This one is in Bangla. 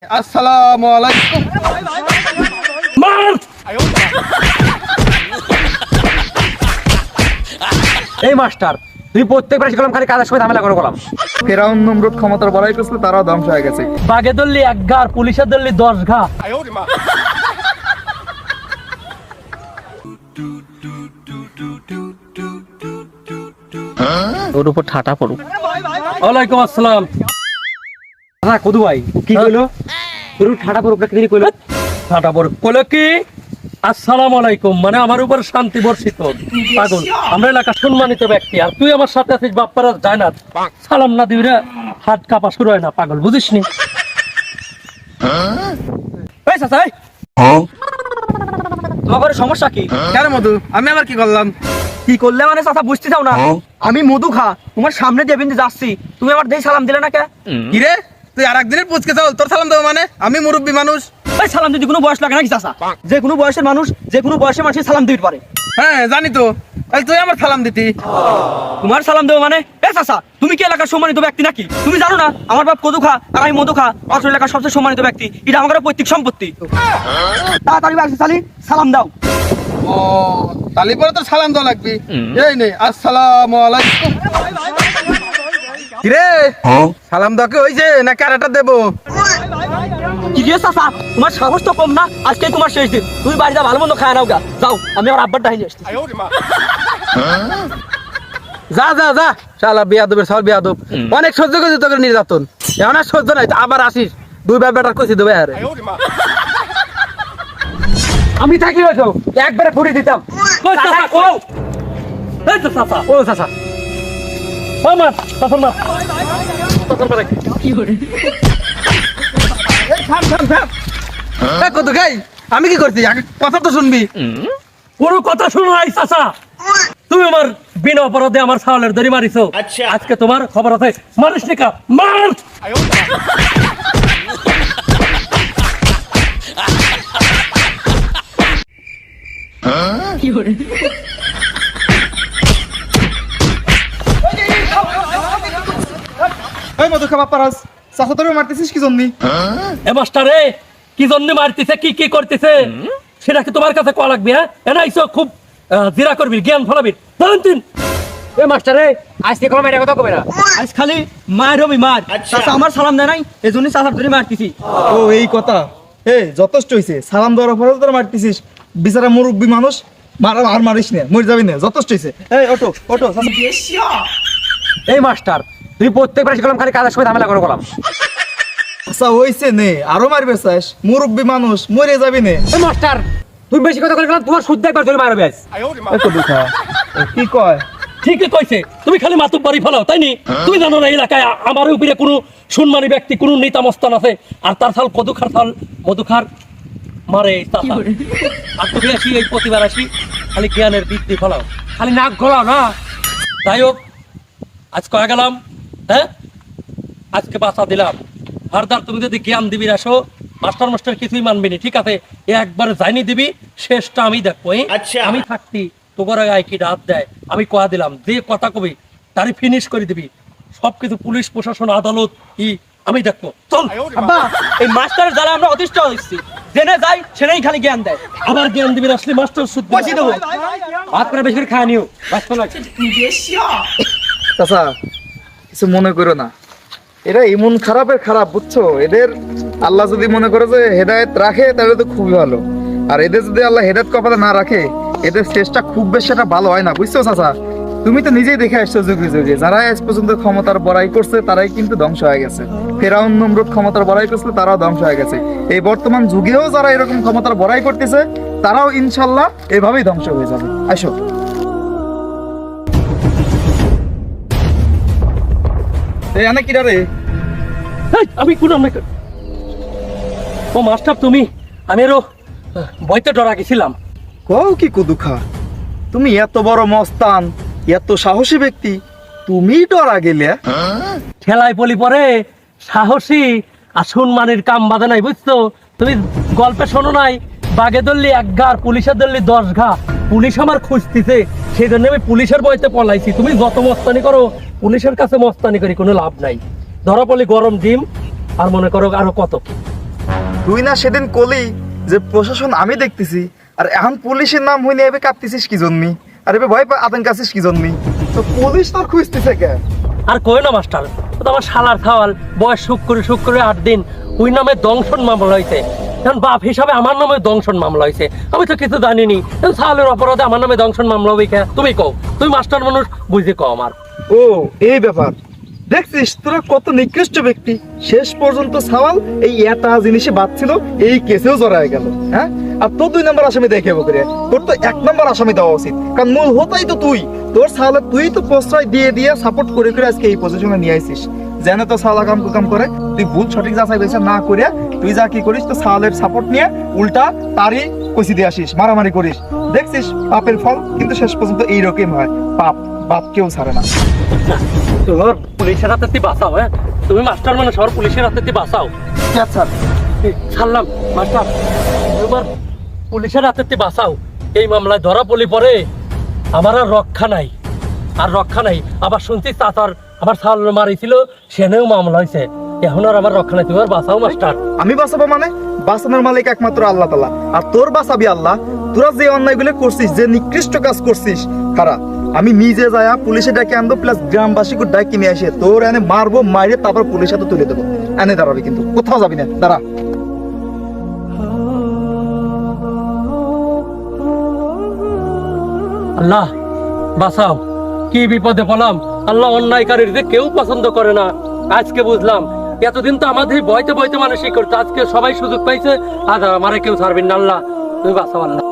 আসসালামু আলাইকুম। এই মাস্টার তুই প্রত্যেকবার শিখলাম খালি কাজের সময় ঝামেলা করে গেলাম। ফেরাউন নমরুদ ক্ষমতার বড়াই করছিল, তারাও ধ্বংস হয়ে গেছে। বাঘে ধরলি 1 ঘা আর পুলিশের ধরলি 10 ঘা। ওর উপর ঠাটা পড়ুক। ওয়ালাইকুম আসসালাম। হ্যাঁ কদু ভাই কি কইলো? তোর ঠাটা পড়ুক কি কইলো? ঠাটা পড়ুক কইলো কি? আসসালামু আলাইকুম মানে আমার উপর শান্তি বর্ষিত। পাগল, আমরা এলাকার সম্মানিত ব্যক্তি আর তুই আমার সাথে আছিস বাপ্পারা যায় না, সালাম না দিবি রে হাত কাঁপা শুরু হয় না। পাগল বুঝিসনি? এই চাচা তোমার সমস্যা কি? কেন মধু, আমি আবার কি করলাম? কি করলে মানে চাচা বুঝতে চাও না? আমি মধু খা তোমার সামনে দিয়ে বিন্দু যাচ্ছি, তুমি আমার দেই সালাম দিলে না কে? কি রে, তুই আর একদিনের পুচকে চাও, তোর সালাম দেবো মানে? আমি মুরব্বী মানুষ। ভাই সালাম দিতে কোনো বয়স লাগে নাকি চাচা? যে কোনো বয়সের মানুষ যে কোনো বয়সের মানুষের সালাম দিতে পারে। হ্যাঁ জানি তো, তাহলে তুই আমার সালাম দিতি। তোমার সালাম দেবো মানে? এ চাচা তুমি কি এলাকার সম্মানিত ব্যক্তি নাকি? তুমি জানো না আমার বাপ কদু খা আর আমি মধু খা অত্র এলাকার সবচেয়ে সম্মানিত ব্যক্তি, এটা আমার পৈতৃক সম্পত্তি। তাড়াতাড়ি বাড়ি চালি সালাম দাও। ও তাহলে পরে তোর সালাম দেওয়া লাগবে। এই নে, আসসালামু আলাইকুম। কি রে, সালাম দাও কি হইছে নাকি আরেকটা দেবো? কি রে চাচা তোমার সাহস তো কম না? আজকে তোমার শেষ দিন, তুমি বাড়ি যা ভালো মন্দ খায় নাও গা। যাও আমি আমার আব্বার ডাইনি আসছি। যা যা যা, শালা বিয়াদবের সব বিয়াদব। অনেক সহ্য করছি তোকে নির্যাতন, এখন আর সহ্য নাই। আবার আসিস, 2 বার বেটার কইছি দেবে। আরে আমি থাকি হয়তো একবারে ফুড়ি দিতাম। ও চাচা ও এই তো চাচা ও চাচা আমার চাচা না কি করে থাম থাম থাম। কত গাই, আমি কি করছি? আগে কথা তো শুনবি। পুরো কথা শুনো নাই চাচা। তুমি আমার বিনা অপরাধে আমার ছাগলের দড়ি মারিছো। আজকে তোমার খবর আছে, মারিস নিকা মার। কি করে এই মধু খাবার পারাস, চাচা তোরে মারতেছিস কি জন্য? এ মাস্টারে কি জন্য মারতেছে কি কি করতেছে সেটা কি তোমার কাছে কোয়া লাগবে? হ্যাঁ এনা আইসো খুব জিরা করবি, জ্ঞান ফলাবি। জানেন এ মাস্টারে আজকে কোন মেয়ের কথা কবে না, আজ খালি মায়ের হবি মার। চাচা আমার সালাম দেয় নাই, এজন্য চাচার ধরে মারতেছি। ও এই কথা, এই যথেষ্ট হইছে। সালাম দেওয়ার পরে তোরা মারতেছিস, বিচারা মুরব্বী মানুষ। আর মারিস না, মরে যাবি না, যথেষ্ট হইছে। এই ওটো ওটো। এই মাস্টার তুই প্রত্যেকবার শিখলাম খালি কাজের সময় ঝামেলা করে গেলাম। আচ্ছা হইছে নে, আরো মারবে চাস? মুরব্বী মানুষ, মরে যাবি না। এই মাস্টার তুই বেশি কথা কইলাম, তোমার শুদ্ধ একবার ধরে মারবে আজ। এত দুঃখা কি কয়? ঠিকই কইছে, তুমি খালি মাতুব বাড়ি ফেলাও তাই নি? তুমি জানো না এলাকায় আমার উপরে কোনো সম্মানী ব্যক্তি কোনো নেতা মস্তান আছে আর তার সাল কদুখার সাল মধুখার মারে চাচা। আর তুমি আসি এই প্রতিবার আসি খালি জ্ঞানের বৃদ্ধি ফলাও, খালি নাক গলাও না। যাই হোক আজ কয়ে গেলাম, হ্যাঁ আজকে বাঁচা দিলাম। ফার্দার তুমি যদি জ্ঞান দিবি আসো, মাস্টার মাস্টার কিছুই মানবি না, ঠিক আছে? একবার জানি দিবি, শেষটা আমি দেখবো। আমি থাকতি তোমার গায়ে কি রাত দেয় আমি কয়া দিলাম, যে কথা কবি তারই ফিনিশ করে দিবি। সবকিছু পুলিশ প্রশাসন আদালত আমি দেখবো। চল আব্বা, এই মাস্টারের দ্বারা আমরা অতিষ্ঠ হচ্ছি, জেনে যাই সেটাই খালি জ্ঞান দেয়। আবার জ্ঞান দিবি আসলে মাস্টার সুদ পয়সা দেবো। ভাত করে বেশি করে খায় নিও, বাঁচতে লাগছে। চাচা কিছু মনে করো না, এরা এমন খারাপের খারাপ, বুঝছো? এদের আল্লাহ যদি মনে করে যে হেদায়েত রাখে তাহলে তো খুবই ভালো, আর এদের যদি আল্লাহ হেদায়েত কপালে না রাখে এদের চেষ্টা খুব বেশি একটা ভালো হয় না, বুঝছো চাচা? তুমি তো নিজেই দেখে আসছো যুগে যুগে যারা আজ পর্যন্ত ক্ষমতার বড়াই করছে তারাই কিন্তু ধ্বংস হয়ে গেছে। ফেরাউন নমরুদ ক্ষমতার বড়াই করছিল, তারাও ধ্বংস হয়ে গেছে। এই বর্তমান যুগেও যারা এরকম ক্ষমতার বড়াই করতেছে তারাও ইনশাল্লাহ এভাবেই ধ্বংস হয়ে যাবে। আসো। এই আনে কিরা রে? আমি কোন ও মাস্টার তুমি, আমি আরো বইতে ডরা গেছিলাম। কও কি কুদুখা, তুমি এত বড় মস্তান, এত সাহসী ব্যক্তি, তুমি ডরা গেলে? খেলায় পলি পরে সাহসী আর সম্মানের কাম বাঁধে নাই, বুঝছো? তুমি গল্পে শোনো নাই, বাঘে ধরলি 1 ঘা আর পুলিশের ধরলি 10 ঘা। পুলিশ আমার খুঁজতেছে, সেই জন্য আমি পুলিশের বইতে পলাইছি। তুমি যত মস্তানি করো পুলিশের কাছে মস্তানি করি কোনো লাভ নাই। ধরা পড়লি গরম ডিম আর মনে করো আরো কত কি। তুই না সেদিন কলি যে প্রশাসন আমি দেখতেছি, আর এখন পুলিশের নাম হইনি এবে কাঁপতেছিস কি জন্যি, আর এবে ভয় আতঙ্ক আছিস কি জন্যি? তো পুলিশ তোর খুঁজতেছে কে? আর কই না মাস্টার, ও তো আমার শালার খাওয়াল, বয়স শুক্র 8 দিন, ওই নামে দংশন মামলা হয়েছে। এখন বাপ হিসাবে আমার নামে দংশন মামলা হয়েছে, আমি তো কিছু জানিনি। সালের অপরাধে আমার নামে দংশন মামলা হবে কে? তুমি কও, তুমি মাস্টার মানুষ, বুঝে কও আমার। ও এই ব্যাপার, দেখছিস তোরা কত নিকৃষ্ট ব্যক্তি। শেষ পর্যন্ত সাওয়াল এই এটা জিনিসে বাঁচছিল, এই কেসেও জড়ায় গেল। হ্যাঁ, আর তোর 2 নম্বর আসামি দেখে বকরে, তোর তো 1 নম্বর আসামি দেওয়া উচিত, কারণ মূল হতাই তো তুই। তোর সাওয়ালে তুই তো প্রশ্রয় দিয়ে দিয়ে সাপোর্ট করে করে আজকে এই পজিশনে নিয়ে আইছিস। জানে তো সাওয়ালা কাম করে, তুই ভুল সঠিক যাচাই বাছাই না করে তুই যা কি করিস, তো সাওয়ালের সাপোর্ট নিয়ে উল্টা তারই কষি দিয়ে আসিস, মারামারি করিস। দেখছিস পাপের ফল কিন্তু শেষ পর্যন্ত এইরকম হয়। পাপ বাপ কেউ ছাড়ে না। তোমার পুলিশের হাতে তুই বাঁচাও, হ্যাঁ তুমি মাস্টার মানুষ, আর পুলিশের হাতে তুই বাঁচাও। আচ্ছা ছাড়লাম মাস্টার, তোমার পুলিশের হাতে তুই বাঁচাও। এই মামলায় ধরা পড়লি পরে আমার আর রক্ষা নাই, আর রক্ষা নাই। আবার শুনছি চাচার আমার সাল মারিছিল, সেনেও মামলা হয়েছে, এখন আর আমার রক্ষা নাই। তুমি আর বাঁচাও মাস্টার। আমি বাঁচাবো মানে? বাঁচানোর মালিক একমাত্র আল্লাহ তাআলা, আর তোর বাঁচাবি আল্লাহ। তোরা যে অন্যায়গুলো করছিস, যে নিকৃষ্ট কাজ করছিস, তারা আমি নিজে যায়া পুলিশে ডাকে আনবো, প্লাস গ্রামবাসীকে ডাকি নিয়ে আসে তোর এনে মারবো, মাইরে তারপর পুলিশ হাতে তুলে দেবো। এনে দাঁড়াবি, কিন্তু কোথাও যাবি না, দাঁড়া। আল্লাহ বাঁচাও, কি বিপদে পড়লাম। আল্লাহ অন্যায়কারীর যে কেউ পছন্দ করে না, আজকে বুঝলাম। এতদিন তো আমাদের বইতে বইতে মানুষই করতো, আজকে সবাই সুযোগ পাইছে, আর আমারে কেউ ছাড়বেন না। আল্লাহ তুমি বাঁচাও আল্লাহ।